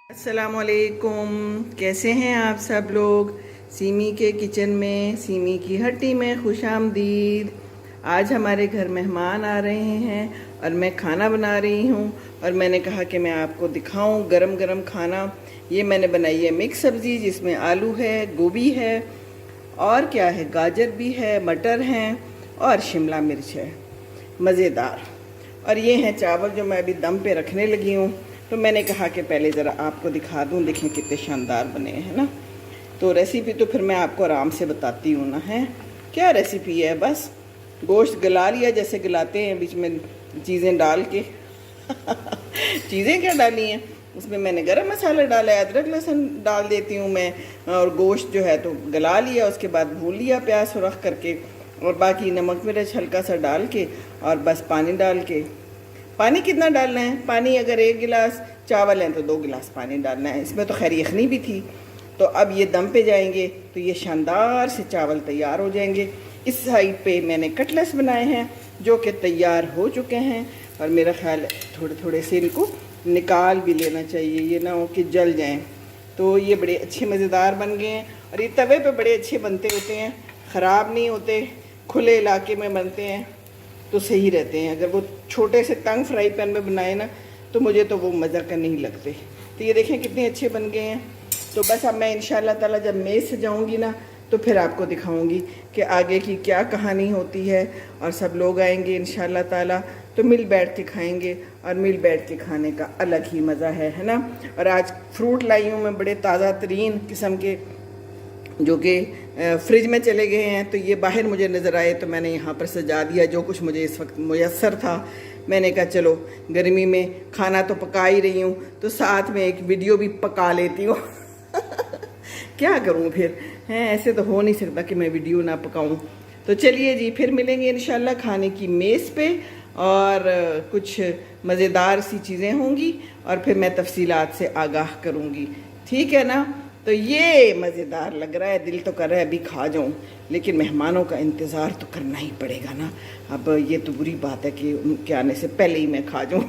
अस्सलामुअलैकुम, कैसे हैं आप सब लोग। सीमी के किचन में, सीमी की हट्टी में खुश आमदीद। आज हमारे घर मेहमान आ रहे हैं और मैं खाना बना रही हूँ और मैंने कहा कि मैं आपको दिखाऊं गरम गरम खाना। ये मैंने बनाई है मिक्स सब्ज़ी जिसमें आलू है, गोभी है और क्या है, गाजर भी है, मटर हैं और शिमला मिर्च है, मज़ेदार। और ये हैं चावल जो मैं अभी दम पे रखने लगी हूँ। तो मैंने कहा कि पहले ज़रा आपको दिखा दूँ, देखें कितने शानदार बने हैं ना। तो रेसिपी तो फिर मैं आपको आराम से बताती हूँ ना। है क्या रेसिपी है, बस गोश्त गला लिया जैसे गलाते हैं, बीच में चीज़ें डाल के चीज़ें क्या डाली हैं उसमें, मैंने गरम मसाला डाला है, अदरक लहसुन डाल देती हूँ मैं, और गोश्त जो है तो गला लिया, उसके बाद भून लिया प्याज सुरख करके, और बाकी नमक मिर्च हल्का सा डाल के और बस पानी डाल के। पानी कितना डालना है, पानी अगर 1 गिलास चावल हैं तो 2 गिलास पानी डालना है। इसमें तो खैर यखनी भी थी। तो अब ये दम पे जाएंगे तो ये शानदार से चावल तैयार हो जाएंगे। इस साइड पे मैंने कटलेट्स बनाए हैं जो कि तैयार हो चुके हैं, और मेरा ख्याल थोड़े थोड़े से इनको निकाल भी लेना चाहिए, ये ना हो कि जल जाएं। तो ये बड़े अच्छे मज़ेदार बन गए हैं और ये तवे पे बड़े अच्छे बनते होते हैं, ख़राब नहीं होते, खुले इलाके में बनते हैं तो सही रहते हैं। अगर वो छोटे से तंग फ्राई पैन में बनाए ना तो मुझे तो वो मज़ा का नहीं लगते। तो ये देखें कितने अच्छे बन गए हैं। तो बस अब मैं इंशाल्लाह ताला जब मेज़ सजाऊंगी ना तो फिर आपको दिखाऊंगी कि आगे की क्या कहानी होती है, और सब लोग आएंगे इंशाल्लाह ताला तो मिल बैठ के खाएंगे, और मिल बैठ के खाने का अलग ही मज़ा है ना। और आज फ्रूट लाई हूँ मैं बड़े ताज़ा तरीन किस्म के, जो कि फ्रिज में चले गए हैं। तो ये बाहर मुझे नज़र आए तो मैंने यहाँ पर सजा दिया जो कुछ मुझे इस वक्त मुयस्सर था। मैंने कहा चलो गर्मी में खाना तो पका ही रही हूँ तो साथ में एक वीडियो भी पका लेती हूँ क्या करूँ फिर, हैं ऐसे तो हो नहीं सकता कि मैं वीडियो ना पकाऊँ। तो चलिए जी, फिर मिलेंगे इंशाल्लाह खाने की मेज़ पे, और कुछ मज़ेदार सी चीज़ें होंगी और फिर मैं तफसीलात से आगाह करूँगी, ठीक है ना। तो ये मज़ेदार लग रहा है, दिल तो कर रहा है अभी खा जाऊं, लेकिन मेहमानों का इंतज़ार तो करना ही पड़ेगा ना। अब ये तो बुरी बात है कि उनके आने से पहले ही मैं खा जाऊं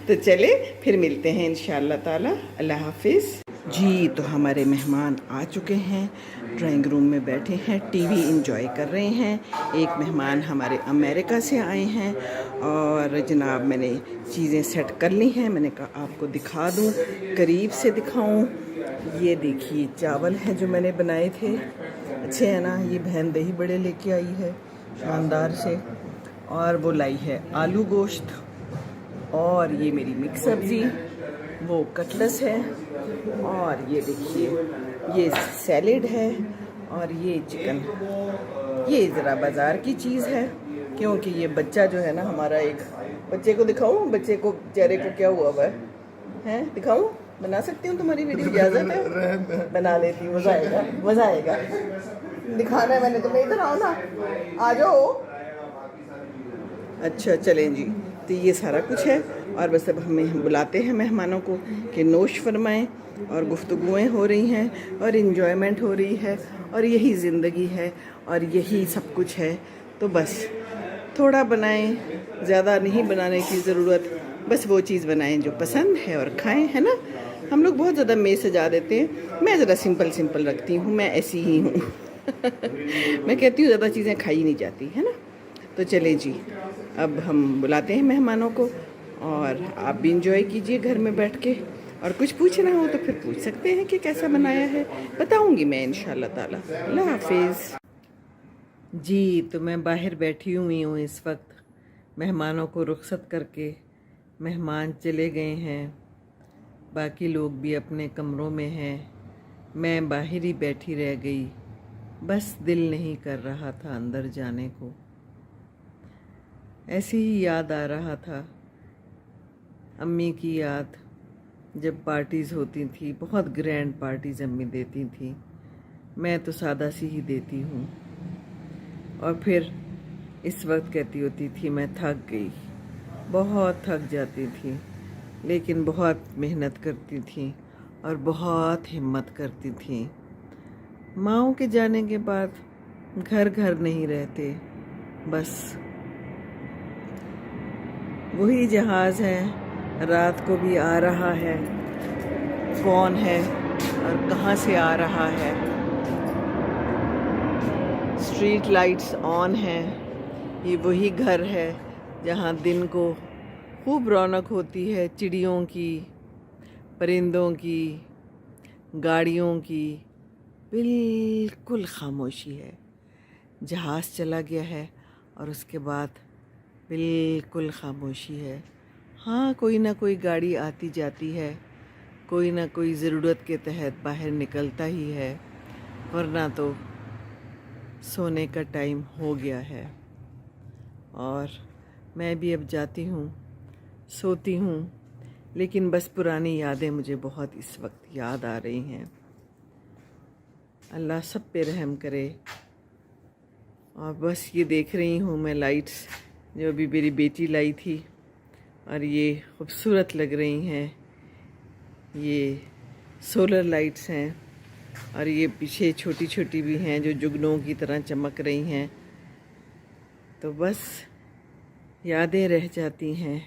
तो चले फिर मिलते हैं इंशाअल्लाह ताला। अल्लाह हाफिज़ जी। तो हमारे मेहमान आ चुके हैं, ड्राइंग रूम में बैठे हैं, टीवी एंजॉय कर रहे हैं। एक मेहमान हमारे अमेरिका से आए हैं और जनाब मैंने चीज़ें सेट कर ली हैं। मैंने कहा आपको दिखा दूं, करीब से दिखाऊं। ये देखिए चावल हैं जो मैंने बनाए थे, अच्छे हैं ना। ये बहन दही बड़े लेके आई है शानदार से, और वो लाई है आलू गोश्त, और ये मेरी मिक्स सब्ज़ी, वो कटलेट्स है, और ये देखिए ये सैलेड है, और ये चिकन। ये ज़रा बाज़ार की चीज़ है क्योंकि ये बच्चा जो है ना हमारा, एक बच्चे को दिखाऊं, बच्चे को चेहरे को क्या हुआ हुआ है, दिखाऊं, बना सकती हूँ, तुम्हारी वीडियो इजाज़त है, बना लेती हूँ, मज़ा आएगा, मज़ा आएगा। दिखाना है मैंने तुम्हें, इधर आओ ना, आ जाओ। अच्छा चलें जी, तो ये सारा कुछ है, और बस अब हमें बुलाते हैं मेहमानों को कि नोश फरमाएं, और गुफ्तगुएँ हो रही हैं और इन्जॉयमेंट हो रही है, और यही ज़िंदगी है और यही सब कुछ है। तो बस थोड़ा बनाएं, ज़्यादा नहीं बनाने की ज़रूरत, बस वो चीज़ बनाएं जो पसंद है और खाएं, है ना। हम लोग बहुत ज़्यादा मेज़ सजा देते हैं, मैं ज़रा सिंपल सिंपल रखती हूँ, मैं ऐसी ही हूँ मैं कहती हूँ ज़्यादा चीज़ें खाई नहीं जाती, है ना। तो चले जी, अब हम बुलाते हैं मेहमानों को, और आप भी इंजॉय कीजिए घर में बैठ के, और कुछ पूछना हो तो फिर पूछ सकते हैं कि कैसा बनाया है, बताऊंगी मैं इंशाल्लाह ताला। अल्लाह हाफिज़ जी। तो मैं बाहर बैठी हुई हूँ इस वक्त, मेहमानों को रुखसत करके। मेहमान चले गए हैं, बाकी लोग भी अपने कमरों में हैं, मैं बाहर ही बैठी रह गई। बस दिल नहीं कर रहा था अंदर जाने को, ऐसे ही याद आ रहा था अम्मी की याद, जब पार्टीज़ होती थी, बहुत ग्रैंड पार्टीज़ अम्मी देती थी, मैं तो सादा सी ही देती हूँ। और फिर इस वक्त कहती होती थी मैं थक गई, बहुत थक जाती थी, लेकिन बहुत मेहनत करती थी और बहुत हिम्मत करती थी। माँओं के जाने के बाद घर घर नहीं रहते, बस वही जहाज़ है, रात को भी आ रहा है कौन है और कहाँ से आ रहा है। स्ट्रीट लाइट्स ऑन हैं। ये वही घर है जहाँ दिन को खूब रौनक होती है, चिड़ियों की, परिंदों की, गाड़ियों की। बिल्कुल खामोशी है। जहाज़ चला गया है और उसके बाद बिल्कुल खामोशी है। हाँ, कोई ना कोई गाड़ी आती जाती है, कोई ना कोई ज़रूरत के तहत बाहर निकलता ही है, वरना तो सोने का टाइम हो गया है। और मैं भी अब जाती हूँ, सोती हूँ, लेकिन बस पुरानी यादें मुझे बहुत इस वक्त याद आ रही हैं। अल्लाह सब पे रहम करे। और बस ये देख रही हूँ मैं लाइट्स जो अभी मेरी बेटी लाई थी, और ये खूबसूरत लग रही हैं। ये सोलर लाइट्स हैं और ये पीछे छोटी छोटी भी हैं जो जुगनों की तरह चमक रही हैं। तो बस यादें रह जाती हैं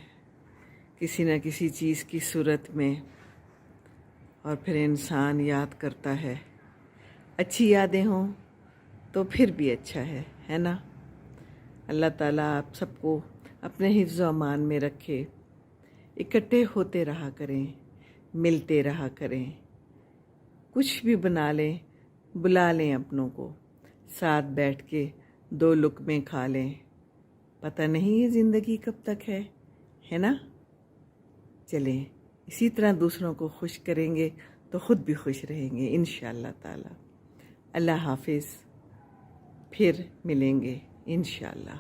किसी न किसी चीज़ की सूरत में, और फिर इंसान याद करता है। अच्छी यादें हों तो फिर भी अच्छा है ना। अल्लाह ताला आप सबको अपने हिफ्ज़ व अमान में रखे। इकट्ठे होते रहा करें, मिलते रहा करें, कुछ भी बना लें, बुला लें अपनों को, साथ बैठ के 2 लुक़्मे खा लें। पता नहीं ये ज़िंदगी कब तक है ना। चलें, इसी तरह दूसरों को खुश करेंगे तो ख़ुद भी खुश रहेंगे इंशाअल्लाह ताला। अल्लाह हाफिज़, फिर मिलेंगे इंशाअल्लाह।